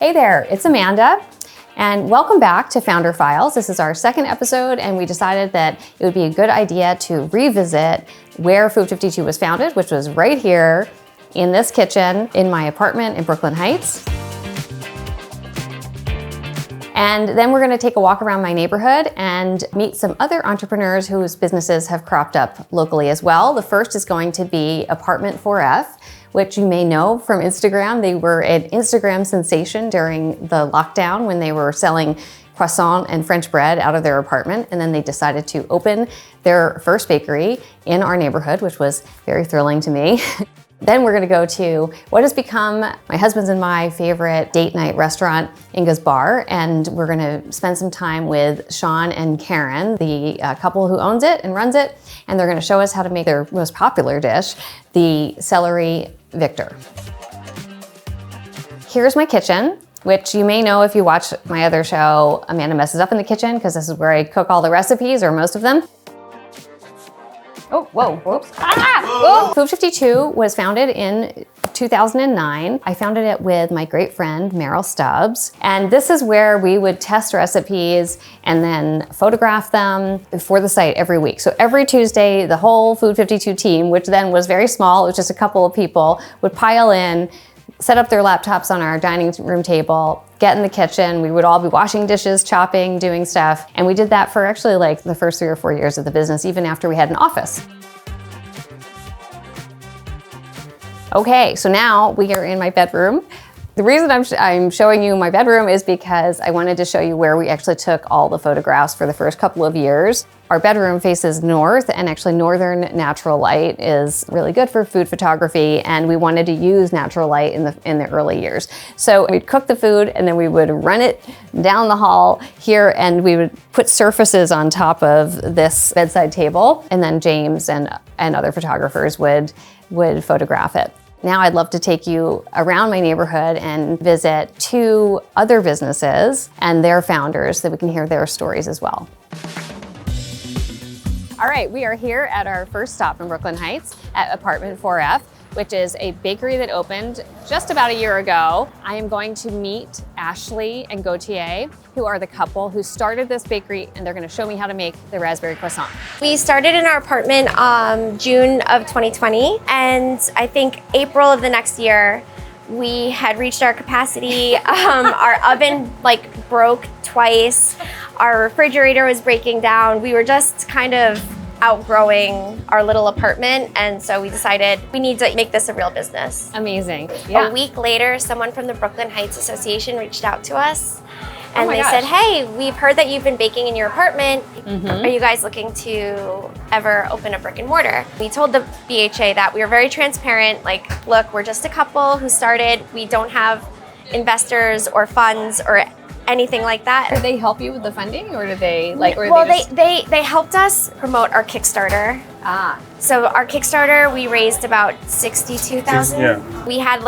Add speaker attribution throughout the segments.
Speaker 1: Hey there, it's Amanda, and welcome back to Founder Files. This is our second episode, and we decided that it would be a good idea to revisit where Food52 was founded, which was right here in this kitchen in my apartment in Brooklyn Heights. And then we're going to take a walk around my neighborhood and meet some other entrepreneurs whose businesses have cropped up locally as well. The first is going to be Apartment 4F, which you may know from Instagram. They were an Instagram sensation during the lockdown when they were selling croissant and French bread out of their apartment. And then they decided to open their first bakery in our neighborhood, which was very thrilling to me. Then we're gonna go to what has become my husband's and my favorite date night restaurant, Ingas Bar, and we're gonna spend some time with Sean and Karen, the couple who owns it and runs it, and they're gonna show us how to make their most popular dish, the celery Victor. Here's my kitchen, which you may know if you watch my other show, Amanda Messes Up in the Kitchen, because this is where I cook all the recipes, or most of them. Oh, whoa, whoops. Ah! Food52 was founded in 2009. I founded it with my great friend, Meryl Stubbs. And this is where we would test recipes and then photograph them for the site every week. So every Tuesday, the whole Food52 team, which then was very small, it was just a couple of people, would pile in, set up their laptops on our dining room table, get in the kitchen. We would all be washing dishes, chopping, doing stuff. And we did that for actually like the first 3 or 4 years of the business, even after we had an office. Okay, so now we are in my bedroom. The reason I'm showing you my bedroom is because I wanted to show you where we actually took all the photographs for the first couple of years. Our bedroom faces north, and actually northern natural light is really good for food photography, and we wanted to use natural light in the early years. So we'd cook the food and then we would run it down the hall here, and we would put surfaces on top of this bedside table, and then James and other photographers would photograph it. Now I'd love to take you around my neighborhood and visit 2 other businesses and their founders so that we can hear their stories as well. All right, we are here at our first stop in Brooklyn Heights at Apartment 4F, which is a bakery that opened just about a year ago. I am going to meet Ashley and Gautier, who are the couple who started this bakery, and they're gonna show me how to make the raspberry croissant.
Speaker 2: We started in our apartment June of 2020, and I think April of the next year, we had reached our capacity. Our oven broke twice. Our refrigerator was breaking down. We were just kind of outgrowing our little apartment, and so we decided we need to make this a real business.
Speaker 1: Amazing. Yeah.
Speaker 2: A week later, someone from the Brooklyn Heights Association reached out to us, and they said, hey, we've heard that you've been baking in your apartment. Are you guys looking to ever open a brick and mortar? We told the BHA that we were very transparent, look, we're just a couple who started. We don't have investors or funds or anything like that.
Speaker 1: Did they help you with the funding, or did they
Speaker 2: they helped us promote our Kickstarter. So our Kickstarter, we raised about $62,000. Yeah. We had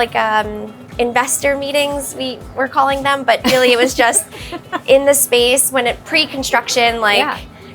Speaker 2: investor meetings, we were calling them, but really it was just in the space when pre-construction,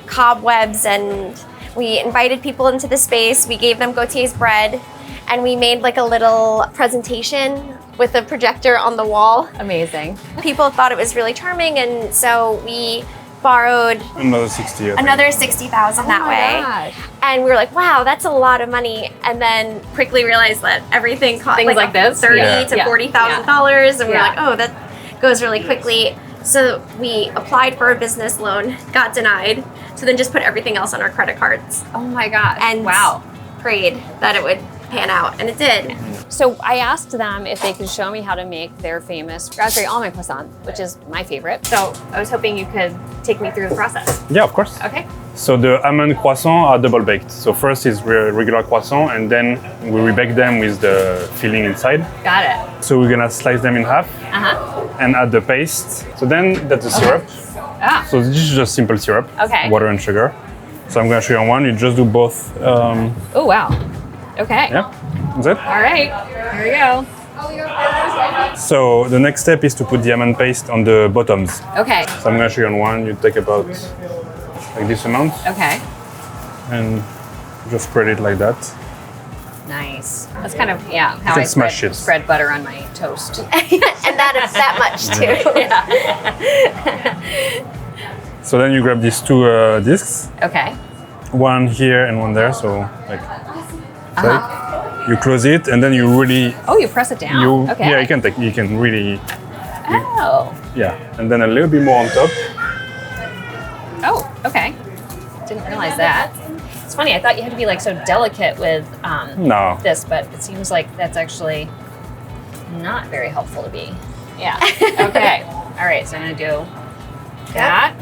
Speaker 2: cobwebs, and we invited people into the space. We gave them Gautier's bread, and we made a little presentation with a projector on the wall.
Speaker 1: Amazing.
Speaker 2: People thought it was really charming, and so we borrowed
Speaker 3: another 60,000
Speaker 2: that way.
Speaker 1: Gosh.
Speaker 2: And we were like, wow, that's a lot of money. And then quickly realized that everything cost
Speaker 1: things like this
Speaker 2: $30,000 to $40,000, and we were like, oh, that goes really quickly. So we applied for a business loan, got denied, so then just put everything else on our credit cards.
Speaker 1: Oh my gosh.
Speaker 2: And
Speaker 1: wow.
Speaker 2: prayed that it would pan out, and it did.
Speaker 1: So I asked them if they could show me how to make their famous raspberry almond croissant, which is my favorite. So I was hoping you could take me through the process.
Speaker 3: Yeah, of course.
Speaker 1: Okay.
Speaker 3: So the almond croissants are double baked. So first is regular croissant, and then we rebake them with the filling inside.
Speaker 1: Got it.
Speaker 3: So we're gonna slice them in half and add the paste. So then that's the syrup. So this is just simple syrup, water and sugar. So I'm gonna show you on one. You just do both.
Speaker 1: Oh wow. Okay.
Speaker 3: Yeah, that's it.
Speaker 1: All right, here we go.
Speaker 3: So the next step is to put the almond paste on the bottoms.
Speaker 1: Okay.
Speaker 3: So I'm gonna show you on one. You take about this amount.
Speaker 1: Okay.
Speaker 3: And just spread it like that.
Speaker 1: Nice. That's kind of how I spread butter on my toast.
Speaker 2: And that much too.
Speaker 3: So then you grab these two discs.
Speaker 1: Okay.
Speaker 3: One here and one there. So like, you close it and then you really.
Speaker 1: Oh, you press it down. Okay.
Speaker 3: Yeah, you can really. Yeah, and then a little bit more on top.
Speaker 1: Oh, okay. Didn't realize that. It's funny. I thought you had to be like so delicate with this, but it seems like that's actually not very helpful to be. Yeah. Okay. All right. So I'm gonna do that,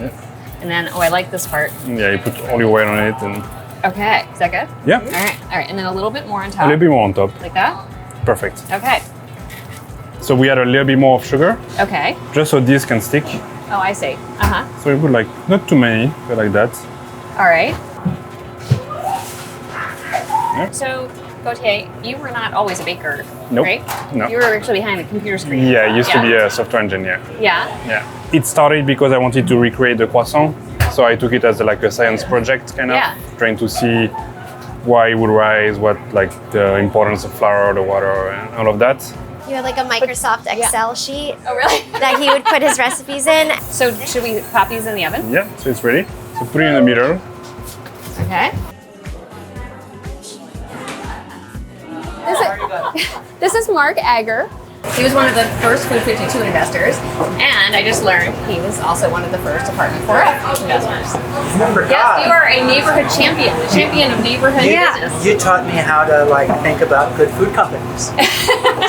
Speaker 1: and then I like this part.
Speaker 3: Yeah, you put all your weight on it, and.
Speaker 1: Okay. Is that good?
Speaker 3: Yeah.
Speaker 1: All right. All right, and then a little bit more on top.
Speaker 3: A little bit more on top.
Speaker 1: Like that.
Speaker 3: Perfect.
Speaker 1: Okay.
Speaker 3: So we add a little bit more of sugar.
Speaker 1: Okay.
Speaker 3: Just so this can stick.
Speaker 1: Oh, I see.
Speaker 3: So we put like not too many, but like that.
Speaker 1: All right.
Speaker 3: Yeah.
Speaker 1: So, Gautier, you were not always a baker,
Speaker 3: Nope.
Speaker 1: right?
Speaker 3: No.
Speaker 1: You were actually behind the computer screen.
Speaker 3: Yeah, I used to be a software engineer.
Speaker 1: Yeah.
Speaker 3: Yeah. It started because I wanted to recreate the croissant. So I took it as like a science project, kind of, trying to see why it would rise, what like the importance of flour, the water, and all of that.
Speaker 2: You had like a Microsoft Excel sheet.
Speaker 1: Oh, really?
Speaker 2: That he would put his recipes in.
Speaker 1: So should we pop these in the oven?
Speaker 3: Yeah, so it's ready. So put it in the middle.
Speaker 1: Okay. This is Mark Agger. He was one of the first Food52 investors, and I just learned he was also one of the first Apartment 4F investors. Yes, you are a neighborhood champion, the champion of neighborhood business.
Speaker 4: You taught me how to think about good food companies.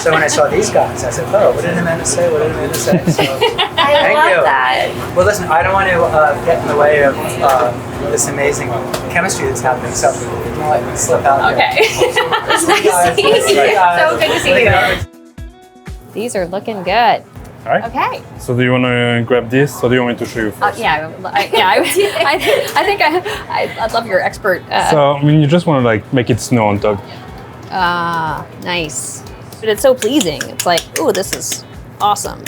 Speaker 4: So when I saw these guys, I said, "Oh, what did Amanda say? What did Amanda say?" So,
Speaker 2: I love that.
Speaker 4: Well, listen, I don't want to get in the way of this amazing chemistry that's happening. So I'm gonna let you slip out.
Speaker 1: Okay.
Speaker 2: It's nice to see you.
Speaker 1: So good to see you. These are looking good.
Speaker 3: All right.
Speaker 1: Okay.
Speaker 3: So do you want to grab this, or do you want me to show you first?
Speaker 1: I think I'd love your expert.
Speaker 3: So I mean, you just want to make it snow on top.
Speaker 1: Nice. But it's so pleasing. It's like, ooh, this is awesome.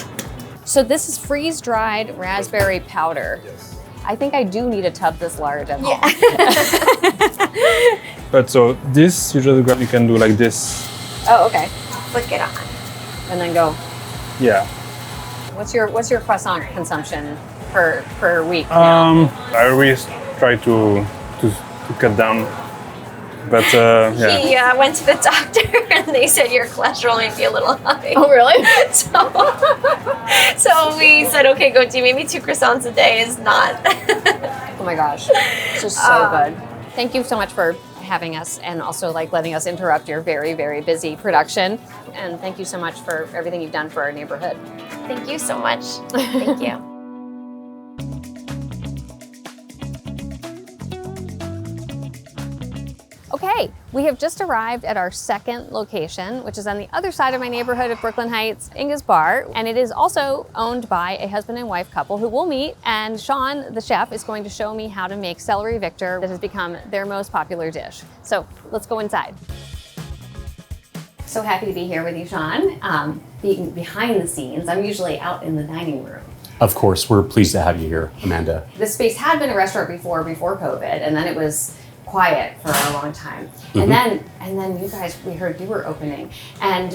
Speaker 1: So this is freeze-dried raspberry powder.
Speaker 3: Yes.
Speaker 1: I think I do need a tub this large at home.
Speaker 3: But so this, you just grab, you can do like this.
Speaker 1: Oh, okay.
Speaker 2: Flick it on.
Speaker 1: And then go.
Speaker 3: Yeah.
Speaker 1: What's your croissant consumption per week now?
Speaker 3: I always try to cut down, but yeah.
Speaker 2: He went to the doctor and they said your cholesterol might be a little high.
Speaker 1: Oh, really?
Speaker 2: So we said, okay, go do maybe 2 croissants a day is not.
Speaker 1: Oh my gosh, this is so good. Thank you so much for having us and also letting us interrupt your very, very busy production. And thank you so much for everything you've done for our neighborhood.
Speaker 2: Thank you so much. Thank you.
Speaker 1: Okay, we have just arrived at our second location, which is on the other side of my neighborhood of Brooklyn Heights, Ingas Bar. And it is also owned by a husband and wife couple who we'll meet. And Sean, the chef, is going to show me how to make celery Victor that has become their most popular dish. So let's go inside. So happy to be here with you, Sean. Being behind the scenes, I'm usually out in the dining room.
Speaker 5: Of course, we're pleased to have you here, Amanda.
Speaker 1: This space had been a restaurant before COVID, and then it was quiet for a long time. And then you guys, we heard you were opening. And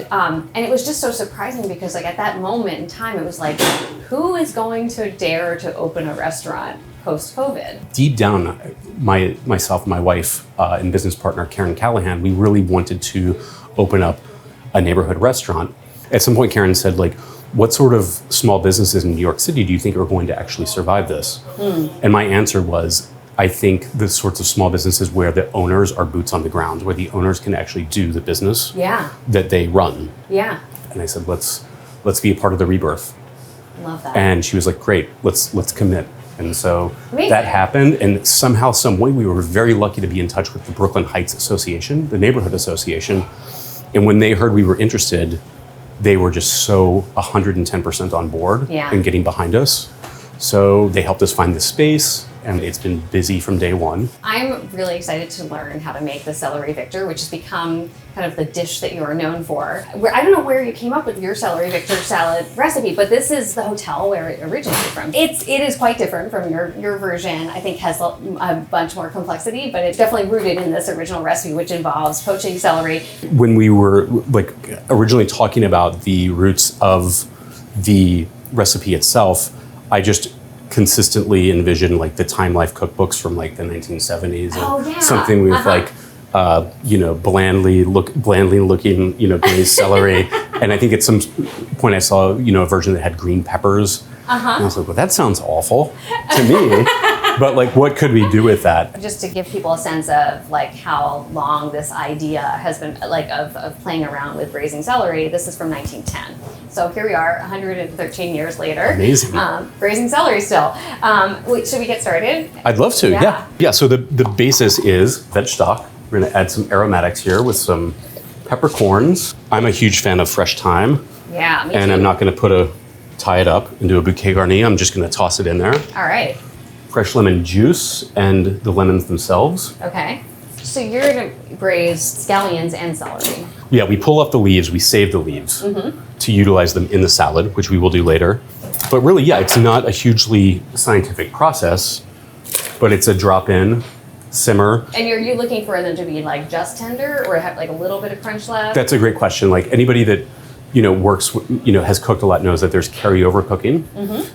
Speaker 1: it was just so surprising because at that moment in time, it was like, who is going to dare to open a restaurant post-COVID?
Speaker 5: Deep down, myself and my wife and business partner, Karen Callahan, we really wanted to open up a neighborhood restaurant. At some point, Karen said, what sort of small businesses in New York City do you think are going to actually survive this? And my answer was, I think the sorts of small businesses where the owners are boots on the ground, where the owners can actually do the business that they run.
Speaker 1: Yeah.
Speaker 5: And I said, let's be a part of the rebirth.
Speaker 1: Love that.
Speaker 5: And she was like, great, let's commit. And so
Speaker 1: Amazing.
Speaker 5: That happened. And somehow, some way, we were very lucky to be in touch with the Brooklyn Heights Association, the neighborhood association. And when they heard we were interested, they were just so 110% on board and getting behind us. So they helped us find the space. and it's been busy from day one.
Speaker 1: I'm really excited to learn how to make the celery Victor, which has become kind of the dish that you are known for. I don't know where you came up with your celery Victor salad recipe, but this is the hotel where it originated from. It is quite different from your version. I think has a bunch more complexity, but it's definitely rooted in this original recipe, which involves poaching celery.
Speaker 5: When we were like originally talking about the roots of the recipe itself, I just consistently envisioned like the Time Life cookbooks from like the 1970s, something with like blandly looking glazed celery. And I think at some point I saw a version that had green peppers. And I was like, well, that sounds awful to me. But like, what could we do with that?
Speaker 1: Just to give people a sense of like how long this idea has been, like of playing around with braising celery. This is from 1910. So here we are, 113 years later.
Speaker 5: Amazing.
Speaker 1: Braising celery still. Should we get started?
Speaker 5: I'd love to. Yeah. So the basis is veg stock. We're going to add some aromatics here with some peppercorns. I'm a huge fan of fresh thyme.
Speaker 1: Yeah, me too.
Speaker 5: And I'm not going to tie it up and do a bouquet garni. I'm just going to toss it in there.
Speaker 1: All right.
Speaker 5: Fresh lemon juice and the lemons themselves.
Speaker 1: Okay. So you're going to braise scallions and celery.
Speaker 5: Yeah, we pull up the leaves, we save the leaves to utilize them in the salad, which we will do later. But really, yeah, it's not a hugely scientific process, but it's a drop in, simmer.
Speaker 1: And are you looking for them to be like just tender or have like a little bit of crunch left?
Speaker 5: That's a great question. Like anybody that works, has cooked a lot knows that there's carryover cooking.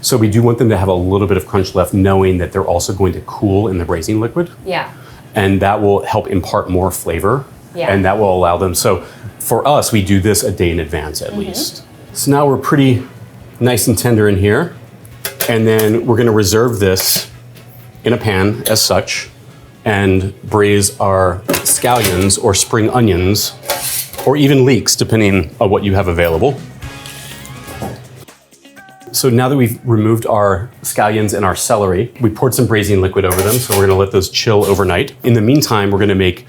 Speaker 5: So we do want them to have a little bit of crunch left, knowing that they're also going to cool in the braising liquid.
Speaker 1: Yeah.
Speaker 5: And that will help impart more flavor.
Speaker 1: Yeah.
Speaker 5: And that will allow them. So for us, we do this a day in advance at least. So now we're pretty nice and tender in here. And then we're going to reserve this in a pan as such and braise our scallions or spring onions, or even leeks, depending on what you have available. So now that we've removed our scallions and our celery, we poured some braising liquid over them, so we're gonna let those chill overnight. In the meantime, we're gonna make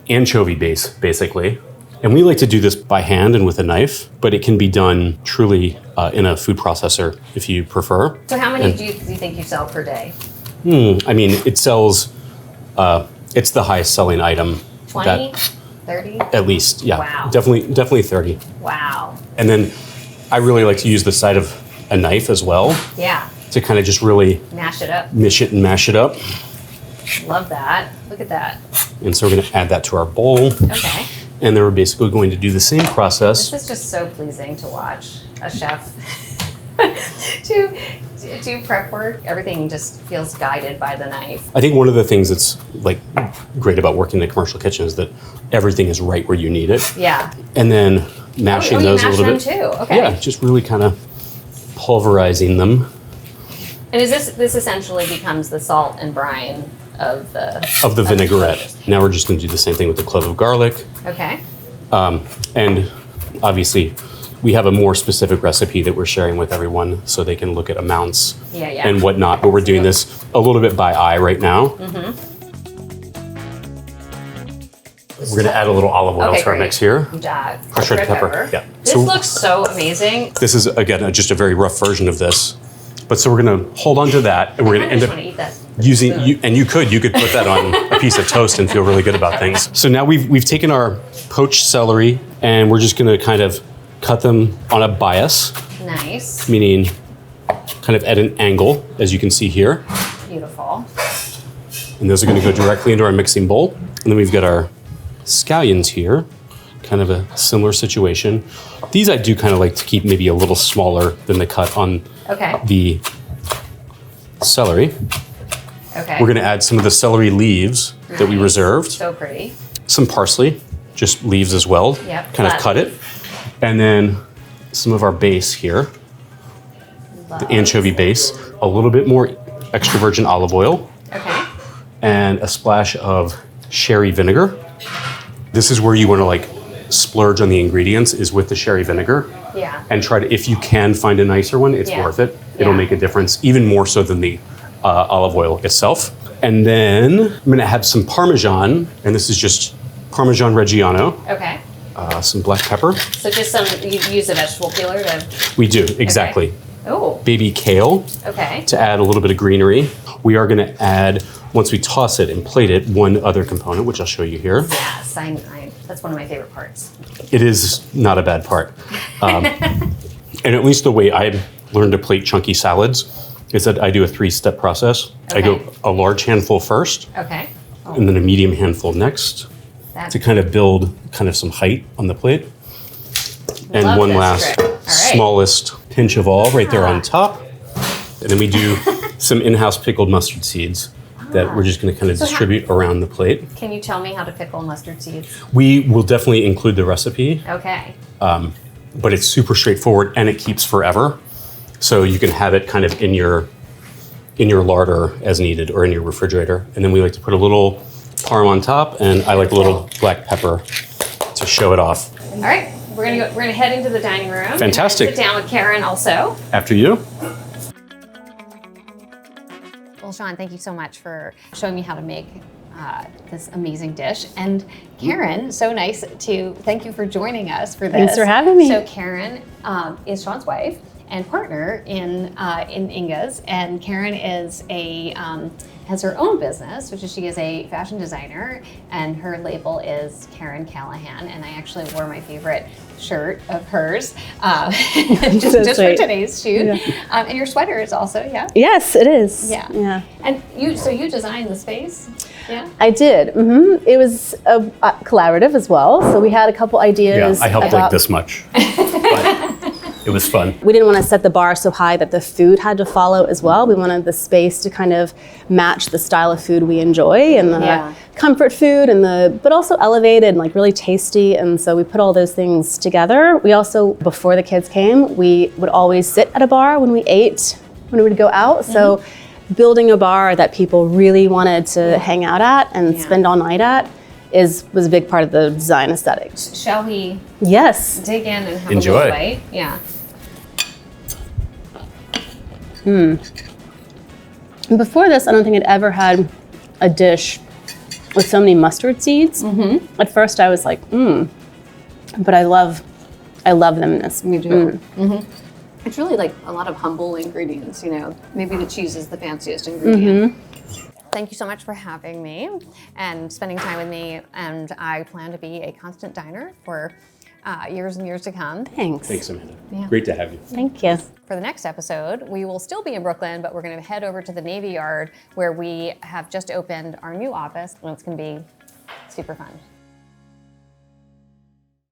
Speaker 5: anchovy base, basically. And we like to do this by hand and with a knife, but it can be done truly in a food processor if you prefer.
Speaker 1: So how many do you think you sell per day?
Speaker 5: I mean, it sells, it's the highest selling item.
Speaker 1: 20? 30?
Speaker 5: At least, yeah.
Speaker 1: Wow.
Speaker 5: Definitely 30.
Speaker 1: Wow.
Speaker 5: And then I really like to use the side of a knife as well.
Speaker 1: Yeah.
Speaker 5: To kind of just really
Speaker 1: mash it up.
Speaker 5: Mash it up.
Speaker 1: Love that. Look at that.
Speaker 5: And so we're going to add that to our bowl.
Speaker 1: Okay.
Speaker 5: And then we're basically going to do the same process.
Speaker 1: This is just so pleasing to watch a chef do prep work. Everything just feels guided by the knife.
Speaker 5: I think one of the things that's like great about working in a commercial kitchen is that everything is right where you need it.
Speaker 1: Yeah.
Speaker 5: And then mashing those a little bit.
Speaker 1: You mash them too. Okay.
Speaker 5: Yeah, just really kind of pulverizing them.
Speaker 1: And is this essentially becomes the salt and brine of the
Speaker 5: vinaigrette. Now we're just going to do the same thing with the clove of garlic.
Speaker 1: Okay.
Speaker 5: And obviously, we have a more specific recipe that we're sharing with everyone so they can look at amounts and whatnot. But we're doing this a little bit by eye right now. We're going to add a little olive oil to our mix here. Crushed red pepper. Yeah.
Speaker 1: This looks so amazing.
Speaker 5: This is, again, just a very rough version of this. But so we're going to hold on to that, and we're going to end up using, you could put that on a piece of toast and feel really good about things. So now we've taken our poached celery, and we're just going to kind of cut them on a bias.
Speaker 1: Nice.
Speaker 5: Meaning kind of at an angle, as you can see here.
Speaker 1: Beautiful.
Speaker 5: And those are going to go directly into our mixing bowl. And then we've got our scallions here, kind of a similar situation. These I do kind of like to keep maybe a little smaller than the cut on the celery.
Speaker 1: Okay.
Speaker 5: We're going to add some of the celery leaves that we reserved.
Speaker 1: So pretty.
Speaker 5: Some parsley, just leaves as well.
Speaker 1: Yep.
Speaker 5: Kind of cut it. And then some of our base here, the anchovy base, a little bit more extra virgin olive oil.
Speaker 1: Okay.
Speaker 5: And a splash of sherry vinegar. This is where you want to like splurge on the ingredients, is with the sherry vinegar.
Speaker 1: Yeah.
Speaker 5: And try to, if you can find a nicer one, it's worth it. It'll make a difference, even more so than the olive oil itself. And then I'm going to add some Parmesan, and this is just Parmesan Reggiano.
Speaker 1: Okay.
Speaker 5: Some black pepper.
Speaker 1: So just you use a vegetable peeler to...
Speaker 5: We do, exactly. baby kale to add a little bit of greenery. We are going to add, once we toss it and plate it, one other component, which I'll show you here.
Speaker 1: Yes, that's one of my favorite parts.
Speaker 5: It is not a bad part. And at least the way I've learned to plate chunky salads is that I do a 3-step process. I go a large handful first, and then a medium handful next to kind of build kind of some height on the plate. And one last smallest pinch of all right there on top. And then we do some in-house pickled mustard seeds that we're just going to kind of distribute around the plate.
Speaker 1: Can you tell me how to pickle mustard seeds?
Speaker 5: We will definitely include the recipe.
Speaker 1: Okay.
Speaker 5: But it's super straightforward and it keeps forever. So you can have it kind of in your larder as needed or in your refrigerator. And then we like to put a little parm on top, and I like a little black pepper to show it off.
Speaker 1: All right. We're gonna head into the dining room.
Speaker 5: Fantastic.
Speaker 1: And sit down with Karen also.
Speaker 5: After you.
Speaker 1: Well, Sean, thank you so much for showing me how to make this amazing dish. And Karen, so nice to thank you for joining us for this.
Speaker 6: Thanks for having me.
Speaker 1: So Karen is Sean's wife and partner in Inga's, and Karen is has her own business, which is she is a fashion designer, and her label is Karen Callahan. And I actually wore my favorite shirt of hers just for today's shoot. Yeah. And your sweater is also,
Speaker 6: Yes, it is.
Speaker 1: Yeah. And you designed the space? Yeah.
Speaker 6: I did. It was collaborative as well. So we had a couple ideas.
Speaker 5: Yeah, I helped like this much. But it was fun.
Speaker 6: We didn't want to set the bar so high that the food had to follow as well. We wanted the space to kind of match the style of food we enjoy and the comfort food but also elevated and like really tasty. And so we put all those things together. We also, before the kids came, we would always sit at a bar when we ate, when we would go out. So building a bar that people really wanted to hang out at and spend all night at was a big part of the design aesthetic.
Speaker 1: Shall we
Speaker 6: Yes.
Speaker 1: dig in and have
Speaker 5: Enjoy.
Speaker 1: a little bite? Yeah.
Speaker 6: Before this, I don't think I'd ever had a dish with so many mustard seeds. At first I was like, but I love them in this.
Speaker 1: Me too. It's really like a lot of humble ingredients, Maybe the cheese is the fanciest ingredient. Thank you so much for having me and spending time with me. And I plan to be a constant diner for years and years to come.
Speaker 6: Thanks.
Speaker 5: Thanks, Amanda.
Speaker 1: Yeah.
Speaker 5: Great to have you.
Speaker 6: Thank you.
Speaker 1: For the next episode, we will still be in Brooklyn, but we're going to head over to the Navy Yard where we have just opened our new office, and it's going to be super fun.